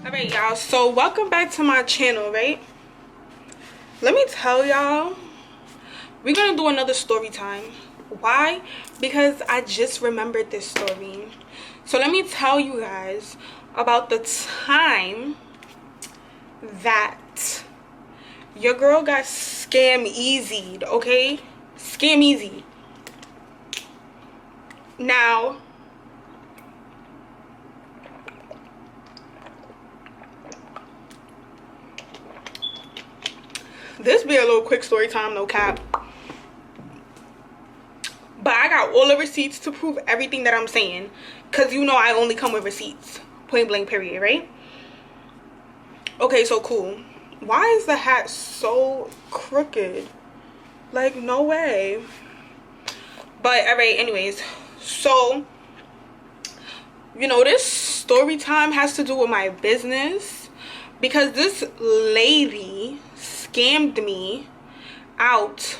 Alright y'all, so welcome back to my channel, right? Let me tell y'all, we're gonna do another story time. Why? Because I just remembered this story. So let me tell you guys about the time that your girl got scam easied, okay? Scam easy. Now, this be a little quick story time, no cap. But I got all the receipts to prove everything that I'm saying. Because you know I only come with receipts. Point blank period, right? Okay, so cool. Why is the hat so crooked? Like, no way. But, alright, anyways. So, you know, this story time has to do with my business. Because this lady scammed me out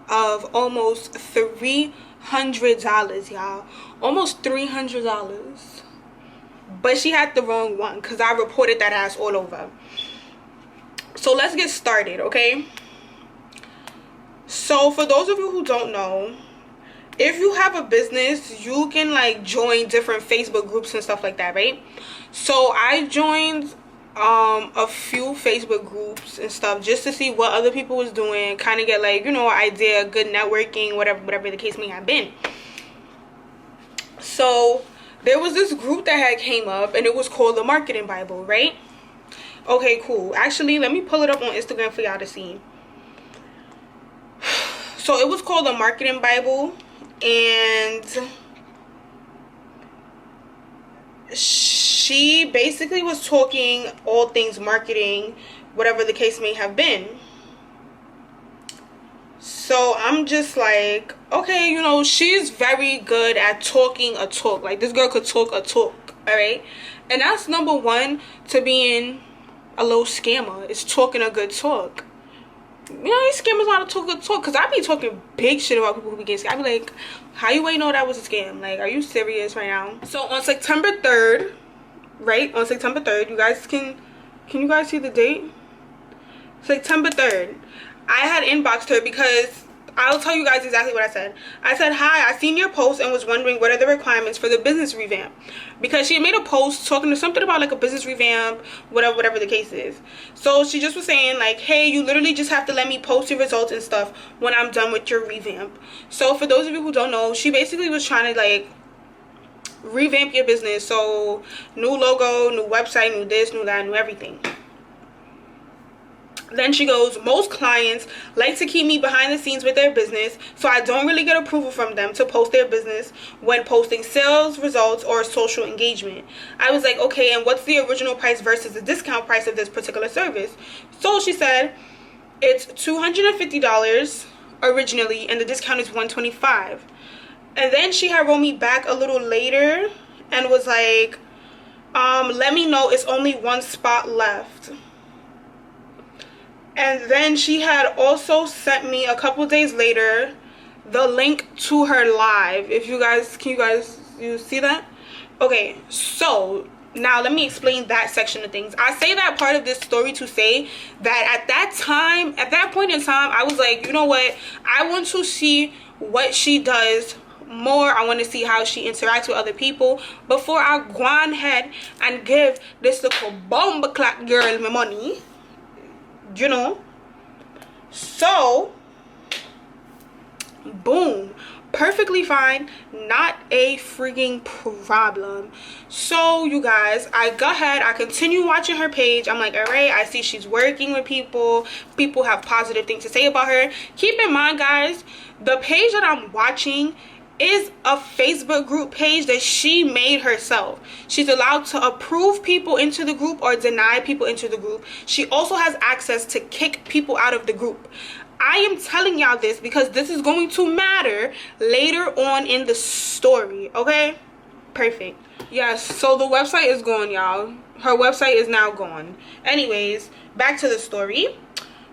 of almost $300, y'all. Almost $300. But she had the wrong one because I reported that ass all over. So let's get started, okay? So for those of you who don't know, if you have a business, you can like join different Facebook groups and stuff like that, right? So I joined a few Facebook groups and stuff just to see what other people was doing, kind of get like, you know, idea, good networking, whatever the case may have been. So there was this group that had came up and it was called the Marketing Bible, right? Okay, cool. Actually, let me pull it up on Instagram for y'all to see. So it was called the Marketing Bible, and she basically was talking all things marketing, whatever the case may have been. So I'm just like, okay, you know, she's very good at talking a talk. Like, this girl could talk a talk, all right? And that's number one to being a little scammer, is talking a good talk. You know, these scammers know how to talk good talk, because I be talking big shit about people who be getting scammed. I be like, how you ain't know that was a scam? Like, are you serious right now? So on September 3rd, right? On September 3rd, you guys can you guys see the date? September 3rd. I had inboxed her because I'll tell you guys exactly what I said. I said, hi, I seen your post and was wondering what are the requirements for the business revamp. Because she had made a post talking to something about like a business revamp, whatever the case is. So she just was saying like, hey, you literally just have to let me post your results and stuff when I'm done with your revamp. So for those of you who don't know, she basically was trying to like revamp your business. So new logo, new website, new this, new that, new everything. Then she goes, most clients like to keep me behind the scenes with their business, so I don't really get approval from them to post their business when posting sales results or social engagement. I was like, okay, and what's the original price versus the discount price of this particular service? So she said it's $250 originally and the discount is $125. And then she had wrote me back a little later and was like, let me know, it's only one spot left. And then she had also sent me a couple days later the link to her live. If you guys, you see that? Okay, so now let me explain that section of things. I say that part of this story to say that at that point in time, I was like, you know what? I want to see what she does more. I want to see how she interacts with other people before I go on ahead and give this little bomb clap girl my money. You know, so boom, perfectly fine, not a freaking problem. So you guys, I go ahead, I continue watching her page. I'm like, all right, I see she's working with people have positive things to say about her. Keep in mind, guys, the page that I'm watching is a Facebook group page that she made herself. She's allowed to approve people into the group or deny people into the group. She also has access to kick people out of the group. I am telling y'all this because this is going to matter later on in the story, okay? Perfect. Yes, so the website is gone, y'all. Her website is now gone. Anyways, back to the story.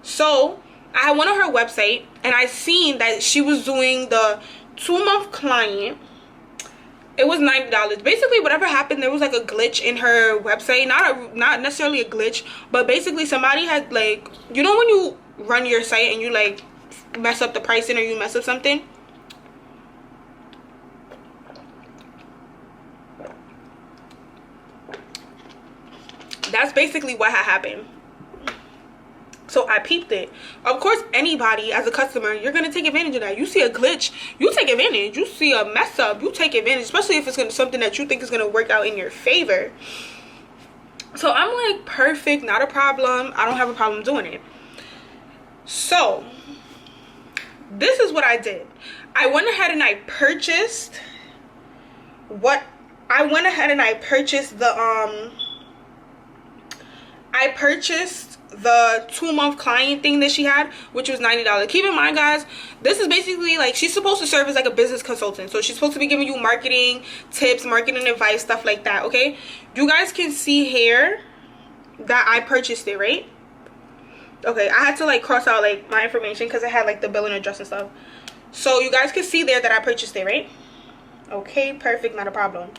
So I went on her website and I seen that she was doing the 2-month client It was $90. Basically, whatever happened, there was like a glitch in her website. Not necessarily a glitch, but basically somebody had, like, you know when you run your site and you like mess up the pricing or you mess up something? That's basically what had happened. So I peeped it. Of course, anybody as a customer, you're gonna take advantage of that. You see a glitch, you take advantage. You see a mess up, you take advantage, especially if it's gonna something that you think is gonna work out in your favor. So I'm like, perfect, not a problem. I don't have a problem doing it. So this is what I did. I went ahead and I purchased the I purchased the 2-month client thing that she had, which was $90. Keep in mind, guys, this is basically like, she's supposed to serve as like a business consultant. So she's supposed to be giving you marketing tips, marketing advice, stuff like that. Okay, you guys can see here that I purchased it, right? Okay, I had to like cross out like my information because I had like the bill and address and stuff. So you guys can see there that I purchased it, right? Okay, perfect, not a problem.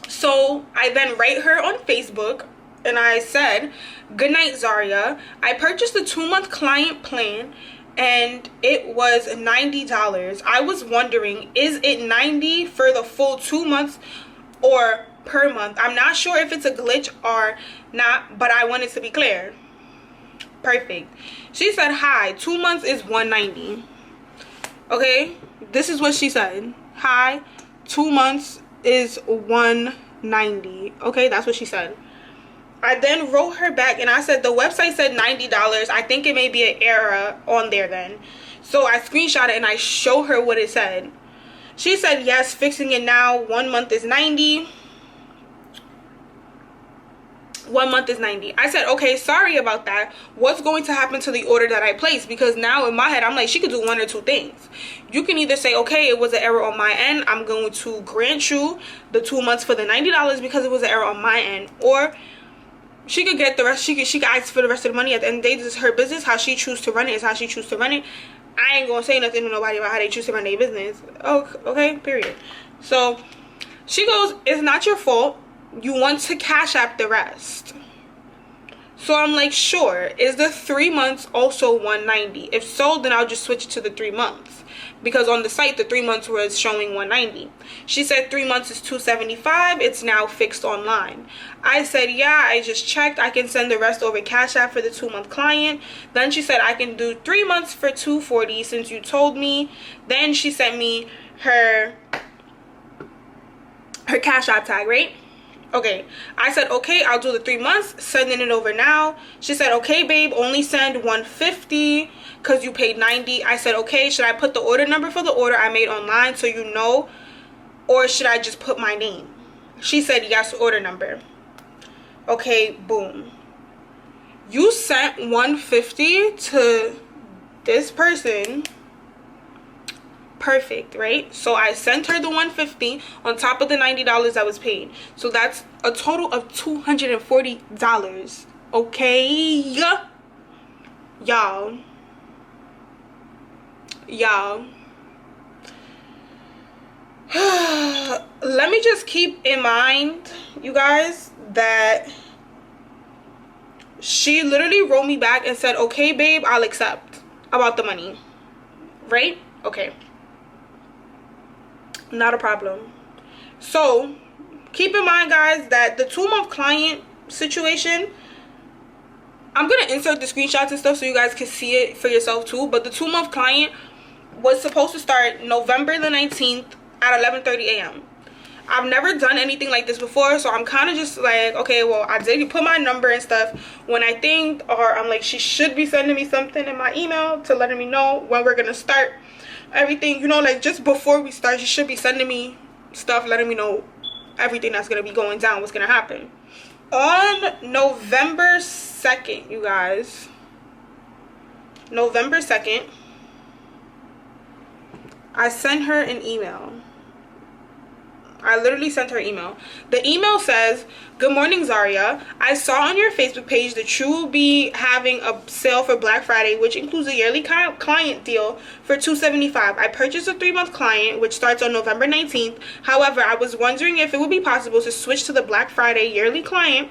So I then write her on Facebook and I said, "Good night, Zaria. I purchased the 2-month client plan and it was $90. I was wondering, is it $90 for the full 2 months or per month? I'm not sure if it's a glitch or not, but I wanted to be clear." Perfect. She said, "Hi, 2 months is $190. Okay, this is what she said. "Hi, 2 months is $190. Okay, that's what she said. I then wrote her back and I said, "The website said $90. I think it may be an error on there then." So I screenshot it and I show her what it said. She said, "Yes, fixing it now. 1 month is $90. 1 month is $90. I said, "Okay, sorry about that. What's going to happen to the order that I placed?" Because now in my head, I'm like, she could do one or two things. You can either say, "Okay, it was an error on my end. I'm going to grant you the 2 months for the $90 because it was an error on my end." Or she could get the rest. She could ask for the rest of the money. At the end of the day, this is her business. How she chooses to run it is how she chooses to run it. I ain't gonna say nothing to nobody about how they choose to run their business. Okay, period. So she goes, "It's not your fault. You want to cash app the rest." So I'm like, sure. Is the 3 months also $190? If so, then I'll just switch it to the 3 months. Because on the site, the 3 months was showing $190. She said 3 months is $275. It's now fixed online. I said, yeah, I just checked. I can send the rest over Cash App for the 2-month client. Then she said, I can do 3 months for $240 since you told me. Then she sent me her Cash App tag, right? Okay, I said, okay, I'll do the 3 months, sending it over now. She said, okay, babe, only send $150 because you paid $90. I said, okay, should I put the order number for the order I made online so you know, or should I just put my name? She said, yes, order number. Okay, boom. You sent $150 to this person. Perfect, right? So I sent her the $150 on top of the $90 I was paid. So that's a total of $240. Okay, y'all. Let me just keep in mind, you guys, that she literally wrote me back and said, okay, babe, I'll accept about the money, right? Okay. Not a problem. So keep in mind, guys, that the 2-month client situation, I'm gonna insert the screenshots and stuff so you guys can see it for yourself too, but the 2-month client was supposed to start November the 19th at 11:30 a.m. I've never done anything like this before, so I'm kind of just like, okay, well, I did put my number and stuff when I think, or I'm like, she should be sending me something in my email to letting me know when we're gonna start everything, you know, like just before we start, she should be sending me stuff letting me know everything that's gonna be going down, what's gonna happen. On November 2nd, you guys, November 2nd, I sent her an email. I literally sent her email. The email says, "Good morning, Zaria. I saw on your Facebook page that you will be having a sale for Black Friday, which includes a yearly client deal for $275. I purchased a 3-month client, which starts on November 19th. However, I was wondering if it would be possible to switch to the Black Friday yearly client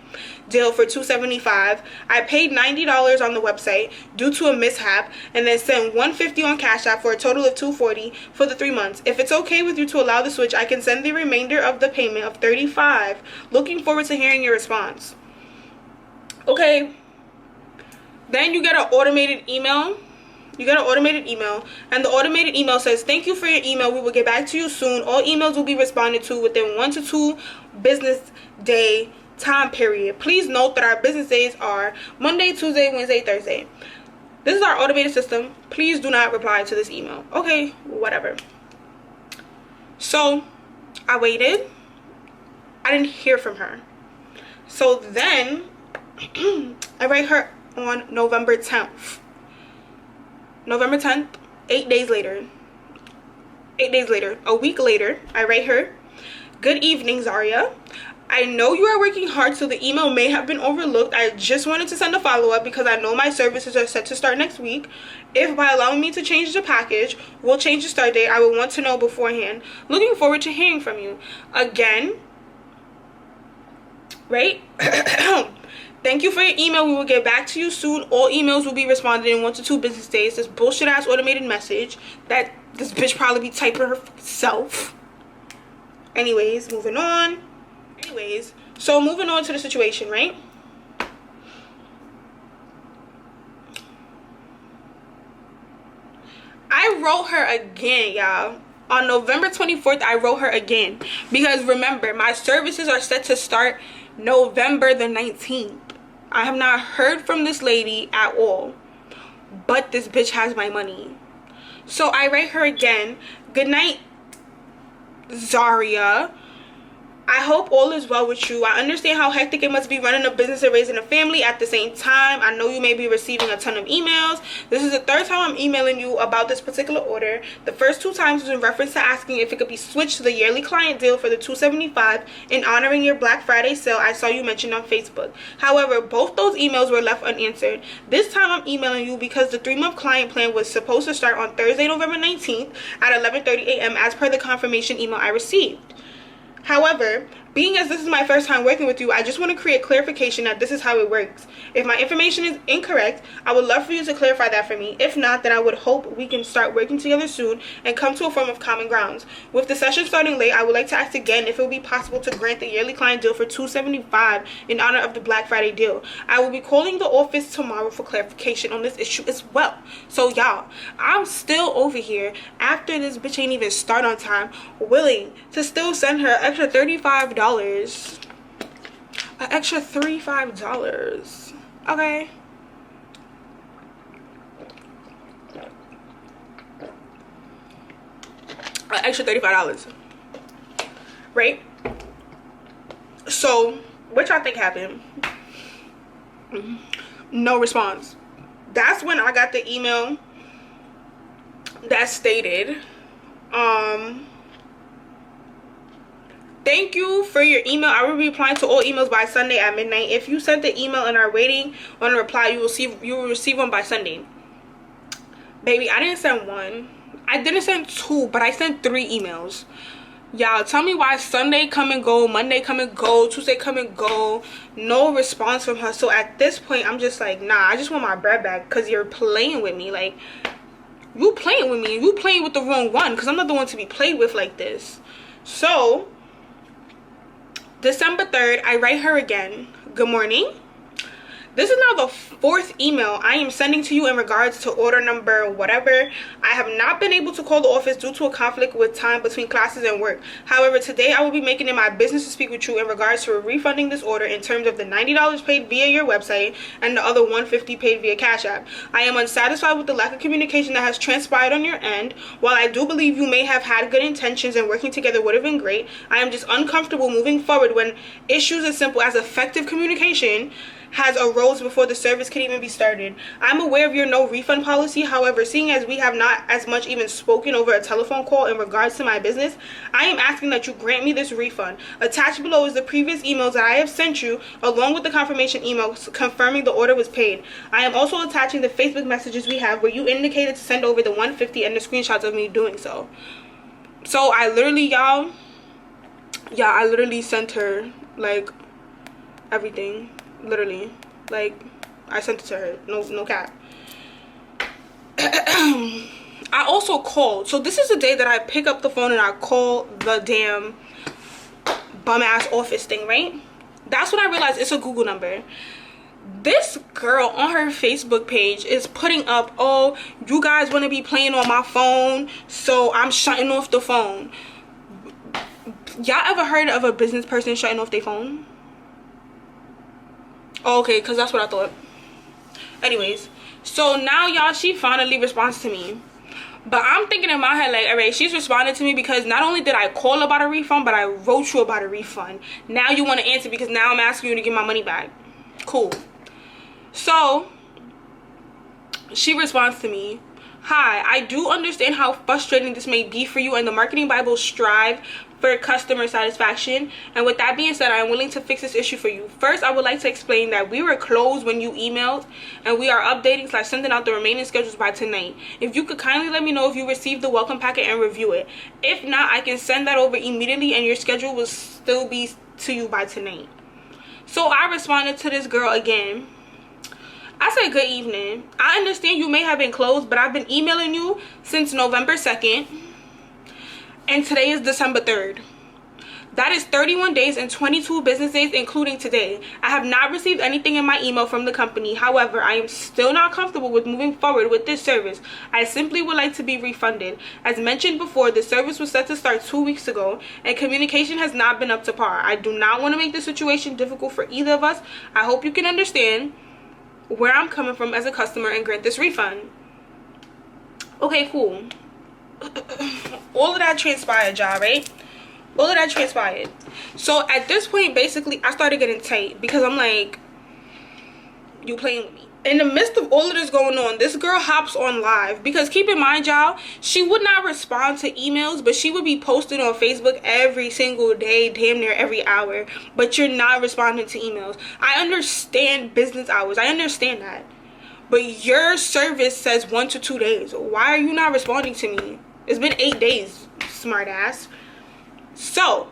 deal for $275. I paid $90 on the website due to a mishap and then sent $150 on Cash App for a total of $240 for the 3 months. If it's okay with you to allow the switch, I can send the remainder of the payment of $35. Looking forward to hearing your response." Okay. Then you get an automated email. And the automated email says, "Thank you for your email. We will get back to you soon. All emails will be responded to within 1 to 2 business day time period. Please note that our business days are Monday, Tuesday, Wednesday, Thursday. This is our automated system. Please do not reply to this email." Okay, whatever. So I waited. I didn't hear from her. So then I write her on November 10th. November 10th, 8 days later. A week later, I write her, "Good evening, Zaria. I know you are working hard, so the email may have been overlooked. I just wanted to send a follow-up because I know my services are set to start next week. If by allowing me to change the package will change the start date, I will want to know beforehand. Looking forward to hearing from you." Again, right? "Thank you for your email. We will get back to you soon. All emails will be responded in 1 to 2 business days." This bullshit ass automated message that this bitch probably be typing herself. Anyways, moving on. So moving on to the situation, right? I wrote her again, y'all. On November 24th, I wrote her again. Because remember, my services are set to start November the 19th. I have not heard from this lady at all. But this bitch has my money. So I write her again. "Good night, Zaria. I hope all is well with you. I understand how hectic it must be running a business and raising a family at the same time. I know you may be receiving a ton of emails. This is the 3rd time I'm emailing you about this particular order. The first 2 times was in reference to asking if it could be switched to the yearly client deal for the $275 in honoring your Black Friday sale I saw you mentioned on Facebook. However, both those emails were left unanswered. This time I'm emailing you because the 3-month client plan was supposed to start on Thursday, November 19th at 11:30 a.m. as per the confirmation email I received. However, being as this is my first time working with you, I just want to create clarification that this is how it works. If my information is incorrect, I would love for you to clarify that for me. If not, then I would hope we can start working together soon and come to a form of common grounds. With the session starting late, I would like to ask again if it would be possible to grant the yearly client deal for $275 in honor of the Black Friday deal. I will be calling the office tomorrow for clarification on this issue as well." So y'all, I'm still over here after this bitch ain't even start on time, willing to still send her extra $35. An extra $35. Okay. An extra $35. Right? So, what y'all think happened? No response. That's when I got the email that stated, "Thank you for your email. I will be replying to all emails by Sunday at midnight. If you sent the email and are waiting on a reply, you will receive one by Sunday." Baby, I didn't send one. I didn't send 2, but I sent 3 emails. Y'all, tell me why Sunday come and go, Monday come and go, Tuesday come and go. No response from her. So at this point, I'm just like, nah, I just want my bread back because you're playing with me. Like, you playing with me. You playing with the wrong one because I'm not the one to be played with like this. So December 3rd, I write her again. "Good morning. This is now the 4th email I am sending to you in regards to order number whatever. I have not been able to call the office due to a conflict with time between classes and work. However, today I will be making it my business to speak with you in regards to refunding this order in terms of the $90 paid via your website and the other $150 paid via Cash App. I am unsatisfied with the lack of communication that has transpired on your end. While I do believe you may have had good intentions and working together would have been great, I am just uncomfortable moving forward when issues as simple as effective communication has arose before the service can even be started. I'm aware of your no refund policy. However, seeing as we have not as much even spoken over a telephone call in regards to my business, I am asking that you grant me this refund. Attached below is the previous emails that I have sent you, along with the confirmation email confirming the order was paid. I am also attaching the Facebook messages we have where you indicated to send over the $150 and the screenshots of me doing so. So I literally, y'all, yeah, I literally sent her like everything. Literally, like, I sent it to her. No cap. I also called. So this is the day that I pick up the phone and I call the damn bum ass office thing, right? That's when I realized it's a Google number. This girl on her Facebook page is putting up, oh, you guys want to be playing on my phone, so I'm shutting off the phone. Y'all ever heard of a business person shutting off their phone? Oh, okay, because that's what I thought. Anyways, so now, y'all, she finally responds to me. But I'm thinking in my head, like, alright, she's responded to me because not only did I call about a refund, but I wrote you about a refund. Now you want to answer because now I'm asking you to get my money back. Cool. So she responds to me, hi, I do understand how frustrating this may be for you, and the Marketing Bible strive for customer satisfaction. And with that being said, I am willing to fix this issue for you. First, I would like to explain that we were closed when you emailed, and we are updating / sending out the remaining schedules by tonight. If you could kindly let me know if you received the welcome packet and review it. If not, I can send that over immediately and your schedule will still be to you by tonight. So I responded to this girl again. I said, good evening. I understand you may have been closed, but I've been emailing you since November 2nd. And today is December 3rd. That is 31 days and 22 business days, including today. I have not received anything in my email from the company. However, I am still not comfortable with moving forward with this service. I simply would like to be refunded. As mentioned before, the service was set to start 2 weeks ago, and communication has not been up to par. I do not want to make the situation difficult for either of us. I hope you can understand where I'm coming from as a customer and grant this refund. Okay, cool. All of that transpired, y'all, right? All of that transpired. So at this point, basically, I started getting tight because I'm like, you playing with me. In the midst of all of this going on, this girl hops on live because keep in mind, y'all, she would not respond to emails, but she would be posting on Facebook every single day, damn near every hour, but you're not responding to emails. I understand business hours. I understand that. But your service says 1 to 2 days. Why are you not responding to me? It's been 8 days, smart ass. So,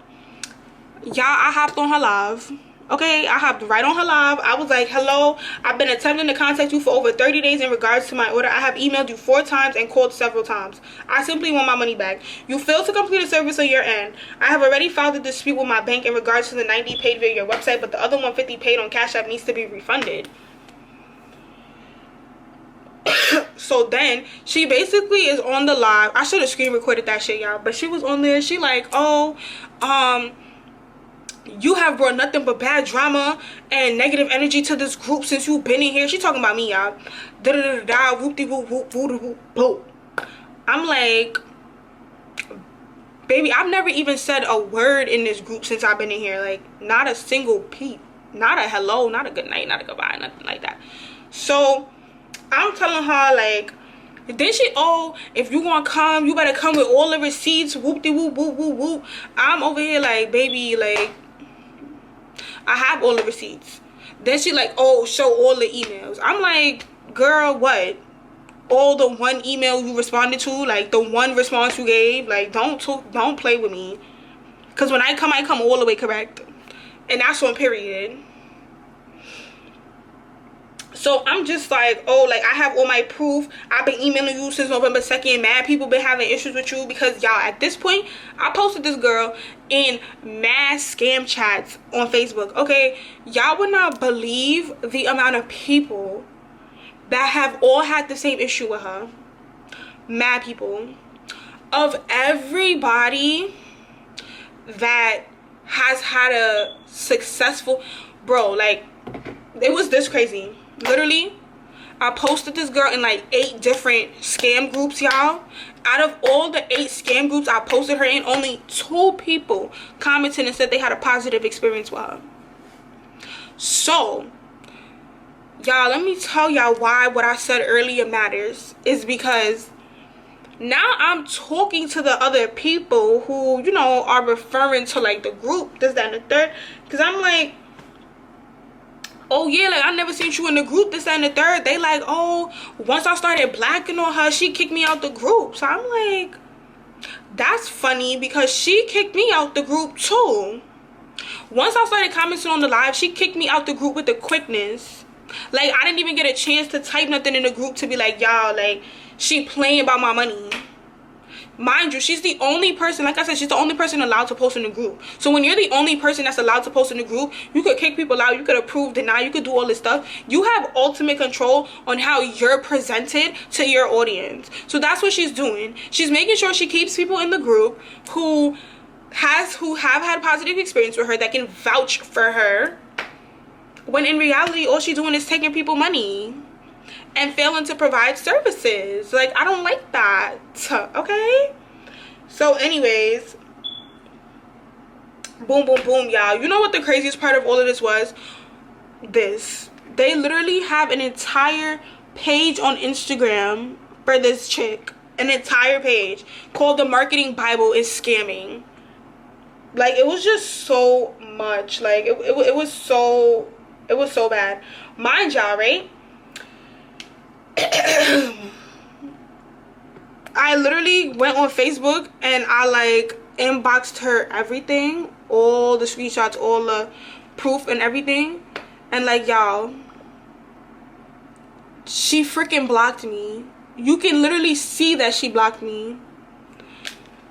y'all, I hopped on her live. Okay, I hopped right on her live. I was like, hello, I've been attempting to contact you for over 30 days in regards to my order. I have emailed you 4 times and called several times. I simply want my money back. You failed to complete a service on your end. I have already filed a dispute with my bank in regards to the 90 paid via your website, but the other 150 paid on Cash App needs to be refunded. So then she basically is on the live. I should have screen recorded that shit, y'all, but she was on there. She like, oh, you have brought nothing but bad drama and negative energy to this group since you've been in here. She talking about me, y'all. Da da da da, whoop de whoop whoop whoop whoop whoop. I'm like, baby, I've never even said a word in this group since I've been in here. Like, not a single peep, not a hello, not a good night, not a goodbye, nothing like that. So I'm telling her, like, then she, oh, if you gonna come, you better come with all the receipts, whoop de whoop whoop whoop whoop. I'm over here like, baby, like, I have all the receipts. Then she like, oh, show all the emails. I'm like, girl, what? All the one email you responded to, like the one response you gave, like, don't play with me. Cause when I come all the way correct, and that's on period. So I'm just like, oh, like, I have all my proof. I've been emailing you since November 2nd. Mad people been having issues with you because, y'all, at this point, I posted this girl in mad scam chats on Facebook. Okay, y'all would not believe the amount of people that have all had the same issue with her. Mad people. Of everybody that has had a successful, bro, like, it was this crazy. Literally, I posted this girl in like 8 different scam groups, y'all. Out of all the 8 scam groups I posted her in, only 2 people commented and said they had a positive experience with her. So Y'all, let me tell y'all why what I said earlier matters. Is because now I'm talking to the other people who, you know, are referring to like the group, this, that, and the third. Because I'm like, oh yeah, like I never seen you in the group, this, that, and the third. They like, oh, once I started blacking on her, she kicked me out the group. So I'm like, that's funny because she kicked me out the group too. Once I started commenting on the live, she kicked me out the group with the quickness. Like, I didn't even get a chance to type nothing in the group to be like, y'all, like, she playing about my money. Mind you, she's the only person, like I said, she's the only person allowed to post in the group. So when you're the only person that's allowed to post in the group, you could kick people out, you could approve, deny, you could do all this stuff. You have ultimate control on how you're presented to your audience. So that's what she's doing. She's making sure she keeps people in the group who have had positive experience with her, that can vouch for her, when in reality all she's doing is taking people money and failing to provide services. Like, I don't like that, okay? So anyways, boom, boom, boom, y'all. You know what the craziest part of all of this was? This. They literally have an entire page on Instagram for this chick. An entire page called The Marketing Bible is Scamming. Like, it was just so much. Like, it was so bad. Mind y'all, right? I literally went on Facebook and I like inboxed her everything, all the screenshots, all the proof and everything, and like, y'all, she freaking blocked me. You can literally see that she blocked me.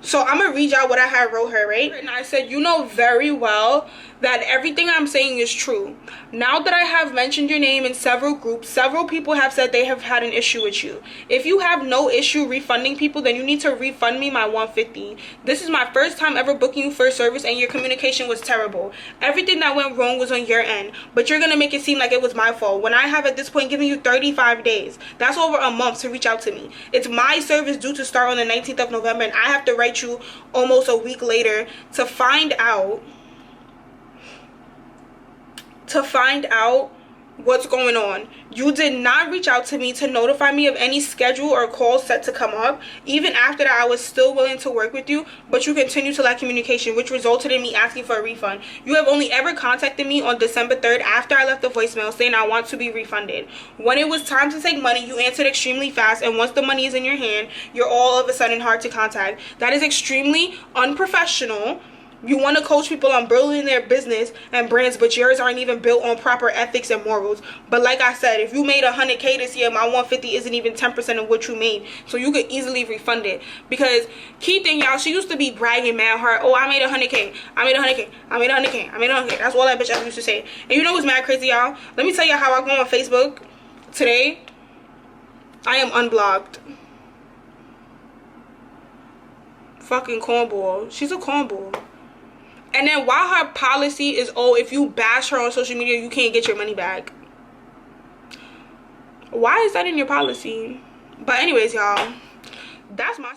So I'm gonna read y'all what I had wrote her, right? And I said, you know very well that everything I'm saying is true. Now that I have mentioned your name in several groups, several people have said they have had an issue with you. If you have no issue refunding people, then you need to refund me my $150. This is my first time ever booking you for a service and your communication was terrible. Everything that went wrong was on your end, but you're gonna make it seem like it was my fault when I have at this point given you 35 days. That's over a month to reach out to me. It's my service due to start on the 19th of November and I have to write you almost a week later to find out what's going on. You did not reach out to me to notify me of any schedule or call set to come up. Even after that, I was still willing to work with you, but you continued to lack communication, which resulted in me asking for a refund. You have only ever contacted me on December 3rd after I left the voicemail saying I want to be refunded. When it was time to take money, you answered extremely fast, and once the money is in your hand, you're all of a sudden hard to contact. That is extremely unprofessional. You want to coach people on building their business and brands, but yours aren't even built on proper ethics and morals. But like I said, if you made $100K this year, my $150 isn't even 10% of what you made, so you could easily refund it. Because key thing, y'all, she used to be bragging mad hard, oh, I made $100K, I made $100K, I made $100K, I made $100K. That's all that bitch ever used to say. And you know what's mad crazy, y'all? Let me tell you how I go on Facebook today. I am unblocked. Fucking cornball. She's a cornball. And then while her policy is, oh, if you bash her on social media, you can't get your money back. Why is that in your policy? But anyways, y'all, that's my